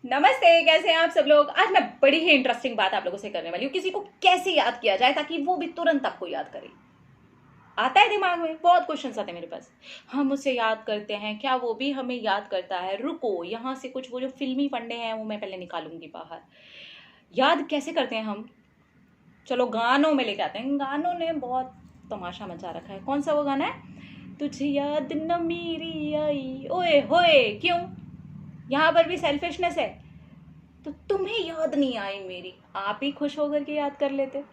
नमस्ते, कैसे हैं आप सब लोग। आज मैं बड़ी ही इंटरेस्टिंग बात आप लोगों से करने वाली हूँ। किसी को कैसे याद किया जाए ताकि वो भी तुरंत आपको याद करे। आता है दिमाग में, बहुत क्वेश्चंस आते हैं मेरे पास। हम उसे याद करते हैं, क्या वो भी हमें याद करता है? रुको, यहाँ से कुछ वो जो फिल्मी फंडे हैं वो मैं पहले निकालूंगी बाहर। याद कैसे करते हैं हम? चलो गानों में लेके आते हैं। गानों ने बहुत तमाशा मचा रखा है। कौन सा वो गाना है? तुझे याद न मेरी आई ओए होए, क्यों? यहाँ पर भी सेल्फिशनेस है। तो तुम्हें याद नहीं आई मेरी, आप ही खुश होकर के याद कर लेते।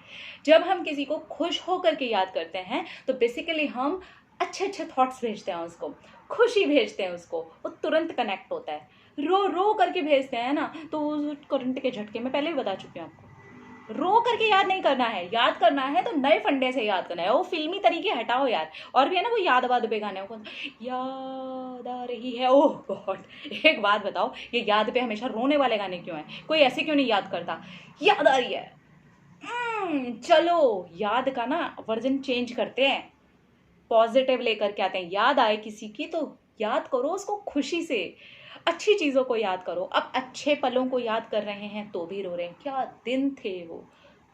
जब हम किसी को खुश होकर के याद करते हैं तो बेसिकली हम अच्छे अच्छे थॉट्स भेजते हैं उसको, खुशी भेजते हैं उसको, वो तुरंत कनेक्ट होता है। रो रो करके भेजते हैं ना, तो वो करंट के झटके में पहले ही बता चुकी हूँ आपको। रो करके याद नहीं करना है, याद करना है तो नए फंडे से याद करना है। वो फिल्मी तरीके हटाओ यार। और भी है ना वो याद वाद पे गाने, याद आ रही है, ओह गॉड। एक बात बताओ, ये याद पे हमेशा रोने वाले गाने क्यों हैं? कोई ऐसे क्यों नहीं याद करता? याद आ रही है। चलो याद का ना वर्जन चेंज करते हैं, पॉजिटिव लेकर के आते हैं। याद आए किसी की तो याद करो उसको खुशी से, अच्छी चीजों को याद करो। अब अच्छे पलों को याद कर रहे हैं तो भी रो रहे हैं। क्या दिन थे वो,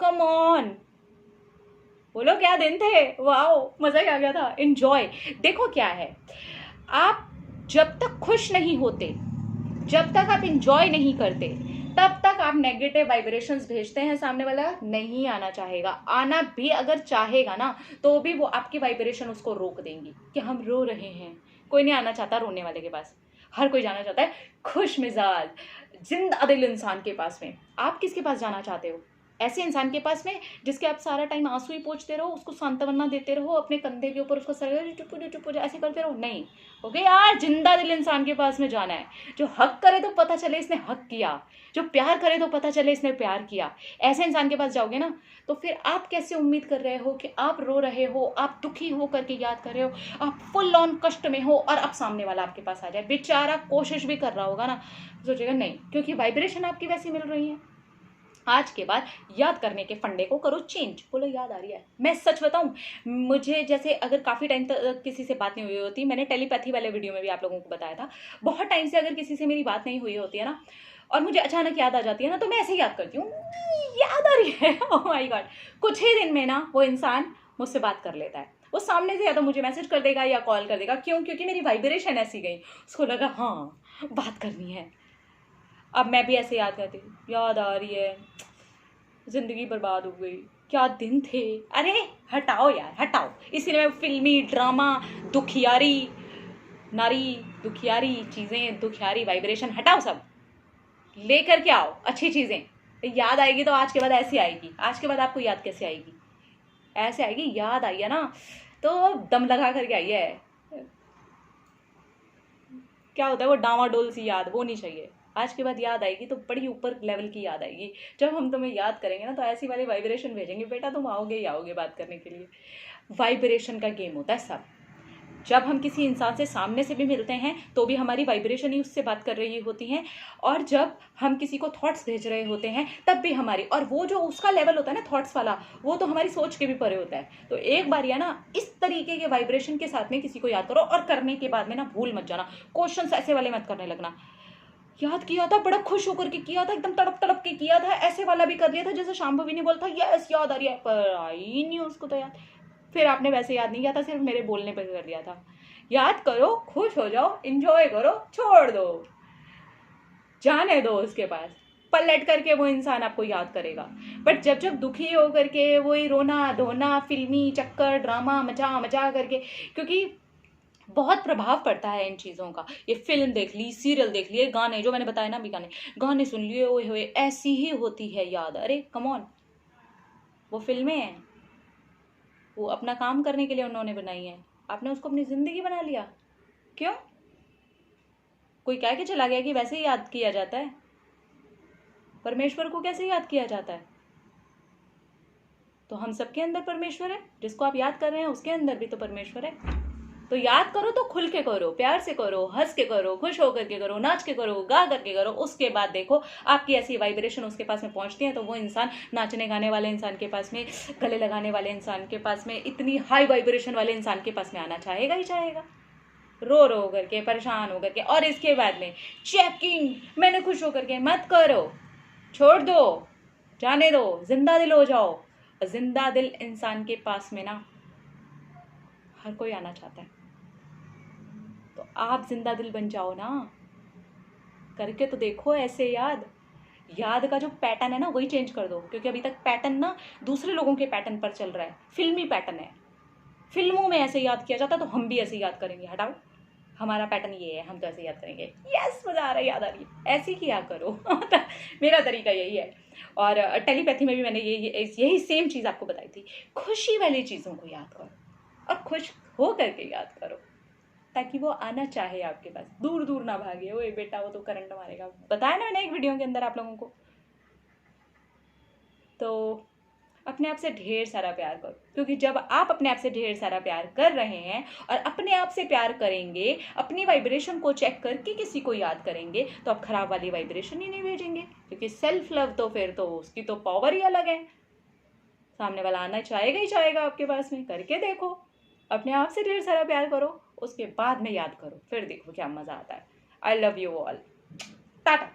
कम ऑन, बोलो क्या दिन थे। वाओ, मजा ही आ गया था, एंजॉय। देखो क्या है, आप जब तक खुश नहीं होते, जब तक आप इंजॉय नहीं करते, तब तक आप नेगेटिव वाइब्रेशंस भेजते हैं। सामने वाला नहीं आना चाहेगा। आना भी अगर चाहेगा ना तो भी वो आपकी वाइब्रेशन उसको रोक देंगी कि हम रो रहे हैं। कोई नहीं आना चाहता रोने वाले के पास, हर कोई जाना चाहता है खुश मिजाज जिंदा दिल इंसान के पास में। आप किसके पास जाना चाहते हो? ऐसे इंसान के पास में जिसके आप सारा टाइम आंसू ही पोंछते रहो, उसको सांत्वना देते रहो, अपने कंधे के ऊपर उसको सर चुप ऐसे करते रहो? नहीं। ओके यार, जिंदा दिल इंसान के पास में जाना है, जो हक करे तो पता चले इसने हक किया, जो प्यार करे तो पता चले इसने प्यार किया। ऐसे इंसान के पास जाओगे ना, तो फिर आप कैसे उम्मीद कर रहे हो कि आप रो रहे हो, आप दुखी हो करके याद कर रहे हो, आप फुल ऑन कष्ट में हो और अब सामने वाला आपके पास आ जाए, बेचारा कोशिश भी कर रहा होगा ना, सोचेगा नहीं, क्योंकि वाइब्रेशन आपकी वैसी मिल रही है। आज के बाद याद करने के फंडे को करो चेंज। बोलो याद आ रही है। मैं सच बताऊं, मुझे जैसे अगर काफ़ी टाइम तक किसी से बात नहीं हुई होती, मैंने टेलीपैथी वाले वीडियो में भी आप लोगों को बताया था, बहुत टाइम से अगर किसी से मेरी बात नहीं हुई होती है ना और मुझे अचानक याद आ जाती है ना, तो मैं ऐसे ही याद करती हूँ, याद आ रही है। Oh my God. कुछ ही दिन में ना वो इंसान मुझसे बात कर लेता है। वो सामने से या तो मुझे मैसेज कर देगा या कॉल कर देगा। क्यों? क्योंकि मेरी वाइब्रेशन ऐसी गई, उसको लगा हाँ बात करनी है। अब मैं भी ऐसे याद करती हूँ, याद आ रही है, जिंदगी बर्बाद हो गई, क्या दिन थे। अरे हटाओ यार, हटाओ। इसीलिए मैं फिल्मी ड्रामा, दुखियारी नारी, दुखियारी चीजें, दुखियारी वाइब्रेशन हटाओ, सब लेकर के आओ अच्छी चीजें। याद आएगी तो आज के बाद ऐसी आएगी। आज के बाद आपको याद कैसे आएगी? ऐसे आएगी। याद आई है ना तो दम लगा करके आई है। क्या होता है वो डामाडोल सी याद, वो नहीं चाहिए। आज के बाद याद आएगी तो बड़ी ऊपर लेवल की याद आएगी। जब हम तुम्हें याद करेंगे ना तो ऐसी वाली वाइब्रेशन भेजेंगे, बेटा तुम आओगे ही आओगे बात करने के लिए। वाइब्रेशन का गेम होता है सब। जब हम किसी इंसान से सामने से भी मिलते हैं तो भी हमारी वाइब्रेशन ही उससे बात कर रही होती है, और जब हम किसी को थॉट्स भेज रहे होते हैं तब भी हमारी, और वो जो उसका लेवल होता है ना थॉट्स वाला, वो तो हमारी सोच के भी परे होता है। तो एक बार या ना इस तरीके के वाइब्रेशन के साथ में किसी को याद करो, और करने के बाद में ना भूल मत जाना, क्वेश्चन ऐसे वाले मत करने लगना। याद किया था, बड़ा खुश होकर के किया था, एकदम तड़प तड़प के किया था, ऐसे वाला भी कर लिया था जैसे शाम्भवी ने बोला था यस याद आ रही है, पर आई नहीं उसको तो याद। फिर आपने वैसे याद नहीं किया था, सिर्फ मेरे बोलने पर कर लिया था। याद करो, खुश हो जाओ, इंजॉय करो, छोड़ दो, जाने दो उसके पास। पलट करके वो इंसान आपको याद करेगा। बट जब जब दुखी हो करके वही रोना धोना, फिल्मी चक्कर, ड्रामा मचा मचा करके, क्योंकि बहुत प्रभाव पड़ता है इन चीज़ों का। ये फिल्म देख ली, सीरियल देख लिए, गाने जो मैंने बताया ना अभी, गाने गाने सुन लिए, ओए होए ऐसी ही होती है याद। अरे कम ऑन, वो फिल्में हैं, वो अपना काम करने के लिए उन्होंने बनाई हैं। आपने उसको अपनी जिंदगी बना लिया। क्यों? कोई कह के चला गया कि वैसे ही याद किया जाता है? परमेश्वर को कैसे याद किया जाता है? तो हम सबके अंदर परमेश्वर है, जिसको आप याद कर रहे हैं उसके अंदर भी तो परमेश्वर है। तो याद करो तो खुल के करो, प्यार से करो, हंस के करो, खुश होकर के करो, नाच के करो, गा करके करो। उसके बाद देखो आपकी ऐसी वाइब्रेशन उसके पास में पहुंचती है तो वो इंसान नाचने गाने वाले इंसान के पास में, गले लगाने वाले इंसान के पास में, इतनी हाई वाइब्रेशन वाले इंसान के पास में आना चाहेगा ही चाहेगा। रो रो करके, परेशान हो करके, और इसके बाद में चेकिंग मैंने खुश होकर के मत करो, छोड़ दो, जाने दो, जिंदा दिल हो जाओ। जिंदा दिल इंसान के पास में ना हर कोई आना चाहता है, तो आप जिंदा दिल बन जाओ ना, करके तो देखो ऐसे। याद का जो पैटर्न है ना वही चेंज कर दो, क्योंकि अभी तक पैटर्न ना दूसरे लोगों के पैटर्न पर चल रहा है, फिल्मी पैटर्न है। फिल्मों में ऐसे याद किया जाता तो हम भी ऐसे याद करेंगे। हटाओ, हमारा पैटर्न ये है, हम तो ऐसे याद करेंगे। यस, मजा आ रहा है, याद आ रही है, ऐसे किया करो। मेरा तरीका यही है। और टेलीपैथी में भी मैंने यही सेम चीज़ आपको बताई थी। खुशी वाली चीज़ों को याद करो और खुश हो करके याद करो, ताकि वो आना चाहे आपके पास, दूर दूर ना भागे। ओए बेटा वो तो करंट मारेगा, बताया ना मैंने एक वीडियो के अंदर आप लोगों को। तो अपने आप से ढेर सारा प्यार करो, क्योंकि जब आप अपने आप से ढेर सारा प्यार कर रहे हैं और अपने आप से प्यार करेंगे, अपनी वाइब्रेशन को चेक करके किसी को याद करेंगे, तो आप खराब वाली वाइब्रेशन ही नहीं भेजेंगे। क्योंकि सेल्फ लव तो फिर तो उसकी तो पावर ही अलग है, सामने वाला आना चाहेगा ही चाहेगा आपके पास में। करके देखो, अपने आप से ढेर सारा प्यार करो, उसके बाद में याद करो, फिर देखो क्या मजा आता है। I love you all, Tata.